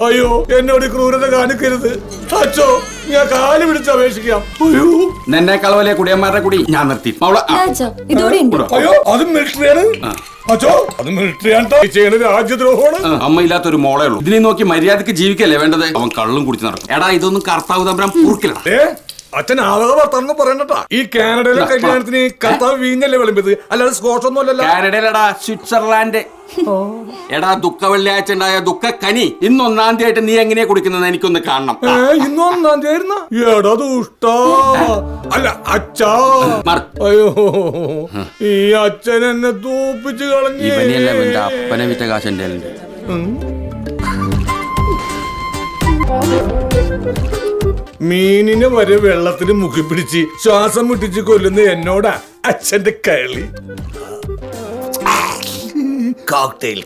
അയ്യോ എന്നോട് ക്രൂരത കാണിക്കരുത് അച്ഛോ, ഞാൻ കാല് പിടിച്ച് അപേക്ഷിക്കാം. അയ്യോ നിന്നേക്കാൾ വലിയ കുടിയന്മാരുടെ കൂടി ഞാൻ നിർത്തി. അയ്യോ അത് മിലിറ്ററിയാണ് അച്ഛോ, അത് മിലിറ്ററിയാണ് ചെയ്യണ രാജ്യദ്രോഹമാണ്. അമ്മ ഇല്ലാത്തൊരു മോളേ ഉള്ളൂ. ഇതിനെ നോക്കി മര്യാദക്ക് ജീവിക്കല്ലേ വേണ്ടത്? അവൻ കള്ളും കുടിച്ച് നടക്കും. എടാ ഇതൊന്നും കർത്താവ് തമ്പുരാൻ പൂർക്കിലാണ്. അച്ഛൻ ആവക വർത്താനം പറയണ്ടട്ടാ. ഈ കാനഡയിലെ കല്യാണത്തിന് കർത്താവ് വീഞ്ഞല്ലേ വിളമ്പിയത്, അല്ലാതെ സ്കോച്ച് ഒന്നും അല്ലല്ലോ. കാനഡയിലടാ, സ്വിറ്റ്സർലാൻഡ്. എടാ ദുഃഖ വെള്ളിയാഴ്ച ഉണ്ടായ ദുഃഖ കനി ഇന്ന് 1-ാം തീയതി ആയിട്ട് നീ എങ്ങനെയാ കുടിക്കുന്നത് എനിക്കൊന്ന് കാണണം. ഇന്ന് 1-ാം തീയതി ആയിരുന്ന എടാ ദുഷ്ടാ. അല്ല അച്ഛാ, അയ്യോ ഈ അച്ഛൻ എന്നെ തൂപ്പിച്ച് കളഞ്ഞു. അപ്പനെ വിറ്റ കാശ് എന്റെ ഉണ്ട്. മീനിനെ വരെ വെള്ളത്തിന് മുക്കി പിടിച്ച് ശ്വാസം മുട്ടിച്ച് കൊല്ലുന്ന എന്നോടാ അച്ഛന്റെ കളി. കോക്ടെയിൽ